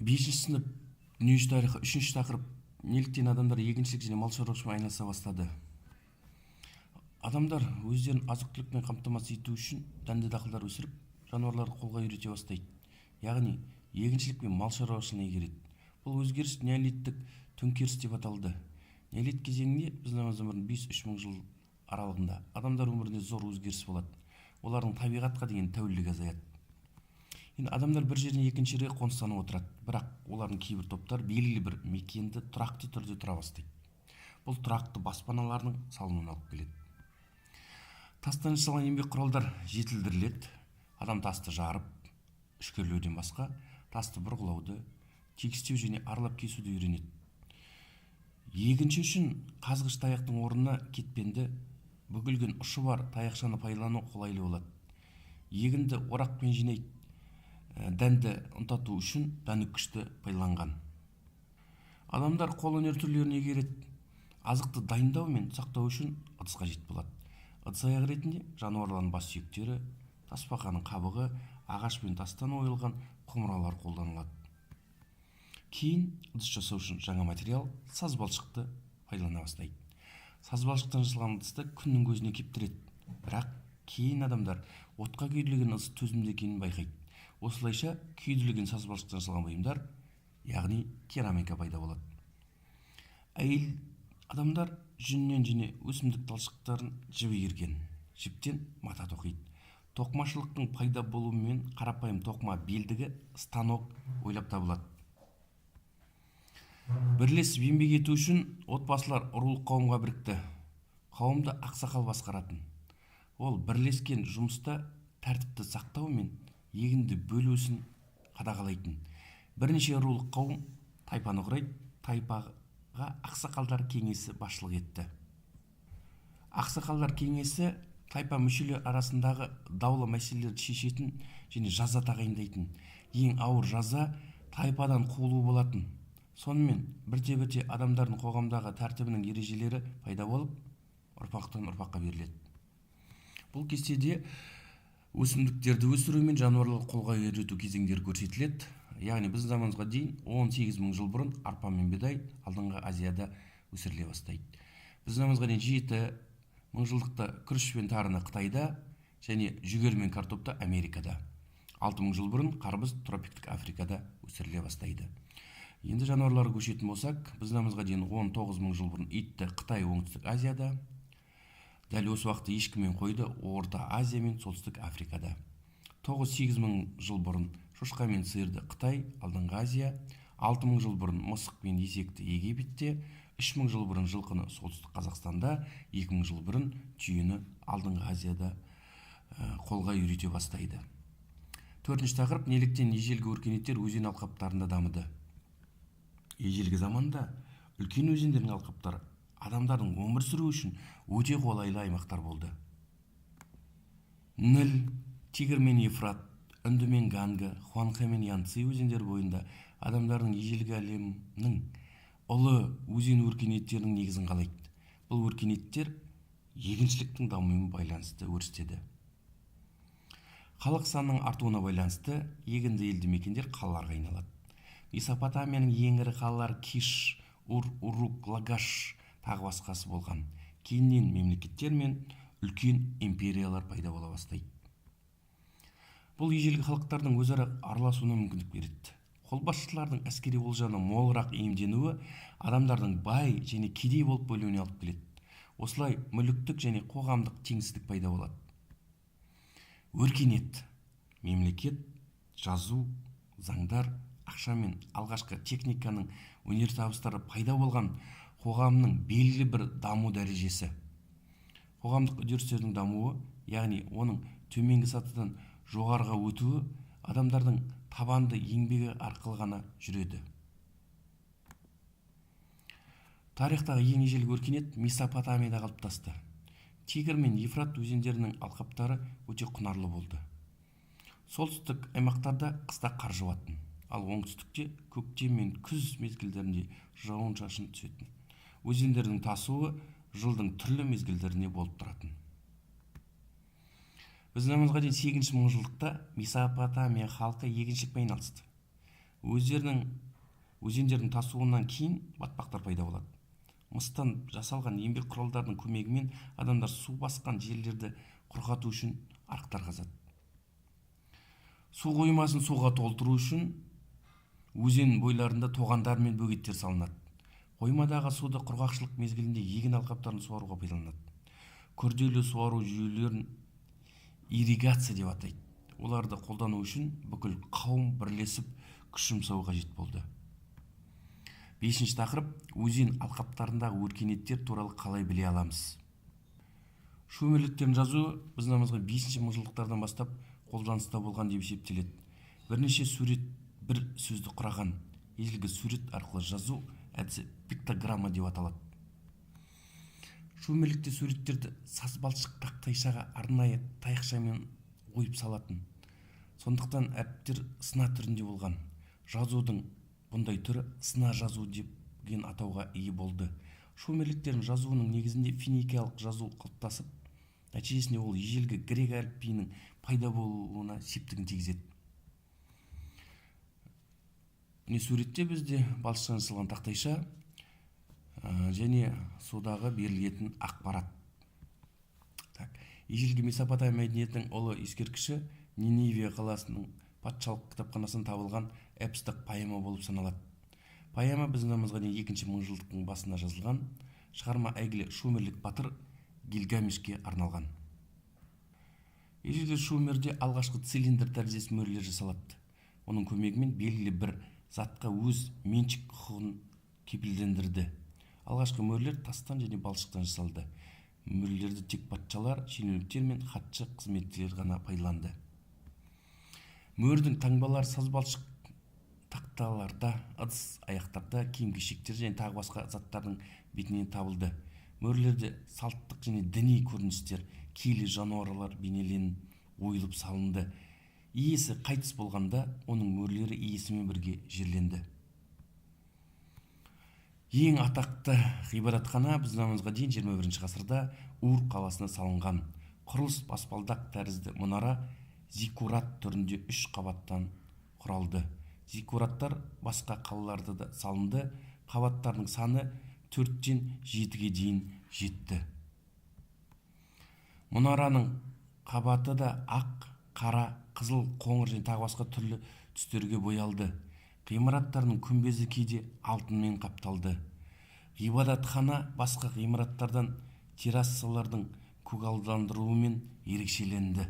Бесінші сынып дүниежүзі тарихы 3-ші тақырып неліктен адамдар егіншілік және мал шаруашылығымен айналыса бастады. Адамдар өздерін азық-түлікпен қамтамасыз ету үшін дәнді дақылдар өсіріп, жануарларды қолға үйрете бастайды. Яғни егіншілік пен мал шаруашылығына игереді. Бұл өзгеріс неолиттік төңкеріс деп аталды. Неолит кезеңінде біздің бұрын 5-3 мың жыл аралығында адамдар өмірінде зор өзгеріс болады. Олардың табиғатқа деген тәуелділігі азаяды. Енді адамдар бір жерден екінші жерге қоныстанып отырады, бірақ олардың кейбір топтар белгілі бір мекенді тұрақты түрде тұра бастайды. Бұл тұрақты баспаналардың салынуына алып келеді. Тастан жасалған еңбек құралдар жетілдіріледі. Адам тасты жарып, үшкерлеуден басқа тасты бұрғылауды, тегістеу және аралап кесуді үйренеді. Егінші үшін қазғыш таяқтың орнына кетпенді, бүгілген ұшы бар таяқшаны пайдалану қолайлы болады. Егінді орақпен жинайды. Дәнді ұнтату үшін дәніккішті пайдаланған. Адамдар қолөнер түрлерін игереді. Азықты дайындау мен сақтау үшін ыдыс қажет болады. Ыдыс аяқ ретінде жануарлардың бас сүйектері, тасбақаның қабығы, ағаш пен тастан ойылған құмыралар қолданылады. Кейін ыдыс жасау үшін жаңа материал саз балшықты пайдалана бастайды. Саз балшықтан жасалған ыдысты күннің көзіне кептіреді. Бірақ кейін адамдар отқа күйдірілген ыдыс төзімді екенін байқайды. Осылайша күйдірілген саз балшықтан жасалған бұйымдар, яғни керамика пайда болады. Әйел адамдар жүннен және өсімдік талшықтарын жіп игерген. Жіптен мата тоқиды. Тоқымашылықтың пайда болуымен қарапайым тоқыма белдігі станок ойлап табылады. Бірлесіп еңбек ету үшін отбасылар рулық қауымға бірікті. Қауымды ақсақал басқаратын. Ол бірлескен жұмыста тәртіпті сақтау мен егінді бөлісін қадағалайтын. Бірнеше рулық қауым тайпаны құрайды. Тайпаға ақсақалдар кеңесі басшылық етті. Ақсақалдар кеңесі тайпа мүшелері арасындағы даулы мәселелерді шешетін және жаза тағайындайтын. Ең ауыр жаза тайпадан қуылу болатын. Сонымен бірте-бірте адамдардың қоғамдағы тәртібінің ережелері пайда болып, ұрпақтан ұрпаққа беріледі. Бұл кестеде өсімдіктерді өсіру мен жануарларды қолға үйрету кезеңдері көрсетіледі. Яғни біз заманымызға дейін 18 мың жыл бұрын арпа мен бидай алдыңғы Азияда өсіріле бастайды. Біз заманымызға дейін 7 мың жылдықта күріш пен тарыны Қытайда және жүгері мен картопты Америкада. 6 мың жыл бұрын қарбыз тропиктік Африкада өсіріле бастайды. Енді жануарларға көшетін болсақ, біз заманымызға дейін 19 мың жыл бұрын итті Қытай, оңтүстік Азияда, дәл осы уақытта ешкі мен қойды Орта Азия мен солтүстік Африкада. 9-8 мың жыл бұрын шошқа мен сиырды Қытай, алдыңғы Азия, 6 мың жыл бұрын мысық пен есекті Египетте, 3 мың жыл бұрын жылқыны солтүстік Қазақстанда, 2 мың жыл бұрын түйені алдыңғы Азияда қолға үйрете бастайды. 4-ші тақырып неліктен ежелгі өркениеттер өзен алқаптарында дамыды. Ежелгі заманда үлкен өзендердің алқаптары адамдардың өмір сүруі үшін өте қолайлы аймақтар болды. Ніл, Тигр мен Ефрат, Үнді мен Ганга, Хуанхэ мен Янцзы өзендері бойында адамдардың ежелгі әлемнің ұлы өзен өркениеттерінің негізін қалайды. Бұл өркениеттер егіншіліктің дамуымен байланысты өрістеді. Халық санының артуына байланысты егінді елді мекендер қалаларға айналады. Месопотамияның ең ірі қалалары Киш, Ур, Урук, Лагаш тағы басқасы болған. Кейіннен мемлекеттер мен үлкен империялар пайда бола бастайды. Бұл ежелгі халықтардың өзара араласуына мүмкіндік береді. Қолбасшылардың әскери олжаны молырақ иемденуі адамдардың бай және кедей болып бөлуіне алып келеді. Осылай мүліктік және қоғамдық теңсіздік пайда болады. Өркениет, мемлекет, жазу, заңдар, ақша мен алғашқы техниканың өнертабыстары пайда болған қоғамның белгілі бір даму дәрежесі. Қоғамдық үдерістердің дамуы, яғни оның төменгі сатыдан жоғарыға өтуі адамдардың табанды еңбегі арқылы ғана жүреді. Тарихтағы ең ежелгі өркениет Месопотамияда қалыптасты. Тигр мен Ефрат өзендерінің алқаптары өте құнарлы болды. Солтүстік аймақтарда қыста қар жауатын, ал оңтүстікте көктем мен күз мезгілдерінде жауын-шашын түсетін. Өзендердің тасуы жылдың түрлі мезгілдеріне болып тұратын. Біз заманымызға дейін 8 мың жылдықта Месопотамия халқы егіншілікпен айналысты. өзендердің тасуынан кейін батпақтар пайда болады. Мыстан жасалған еңбек құралдарының көмегімен адамдар су басқан жерлерді құрғату үшін арықтар қазады. Су қоймасын суға толтыру үшін өзен бойларында тоғандар мен бөгеттер салынады. Қоймадағы суды құрғақшылық мезгілінде егін алқаптарын суаруға пайдаланады. Күрделі суару жүйелерін ирригация деп атайды. Оларды қолдану үшін бүкіл қауым бірлесіп күш жұмсау қажет болды. 5-ші тақырып: өзен алқаптарындағы өркениеттер туралы қалай біле аламыз? Шумерліктерін жазу біздің заманымызға 5-ші мыңжылдықтардан бастап қолданыста болған деп есептеледі. Бірнеше сурет бір сөзді құраған. Ежелгі сурет арқылы жазу әдісі пиктограмма деп аталады. Шумерлікте суреттерді сазбалшық тақтайшаға арнайы таяқшамен ойып салатын. Сондықтан әріптер сына түрінде болған. Жазудың бұндай түрі сына жазу деген атауға ие болды. Шумерліктердің жазуының негізінде финикиялық жазу қалыптасып, нәтижесінде ол ежелгі грек әліпбиінің пайда болуына септігін тигізеді. Суретте бізде балшықтан жасалған тақтайша және судағы берілетін ақпарат. Ежелгі Месопотамия мәдениетінің ұлы ескерткіші Ниневия қаласының патшалық кітапханасынан табылған эпостық поэма болып саналады. Поэма біздің заманымызға дейін 2-ші мыңжылдықтың басында жазылған. Шығарма әйгілі шумерлік батыр Гильгамешке арналған. Ежелгі шумерде алғашқы цилиндр тәріздес мөрлер жасалады. Оның көмегімен белгілі бір затқа өз меншік құқығын кепілдендірді. Алғашқы мөрлер тастан және балшықтан жасалды. Мөрлерді тек патшалар, шенеуніктер мен хатшы қызметшілер ғана пайдаланды. Мөрдің таңбалары сазбалшық тақталарда, ыдыс аяқтарда, киім-кешектер және тағы басқа заттардың бетінен табылды. Мөрлерде салттық және діни көріністер, киелі жануарлар бейнеленіп ойылып салынды. Иесі қайтыс болғанда, оның мөрлері иесімен бірге жерленді. Ең атақты ғибадатхана біздің заманымызға дейін 21-ші ғасырда Ур қаласына салынған. Құрылыс баспалдақ тәрізді мұнара зиккурат түрінде 3 қабаттан құралды. Зиккураттар басқа қалаларда да салынды. Қабаттардың саны 4-тен 7-ге дейін жетті. Мұнараның қабаты да ақ, қара, қызыл, қоңыр және тағы басқа түрлі түстерге боялды. Ғимараттарының күмбезі кейде алтынмен қапталды. Ғибадатхана басқа ғимараттардан террассалардың көгалдандыруымен ерекшеленді.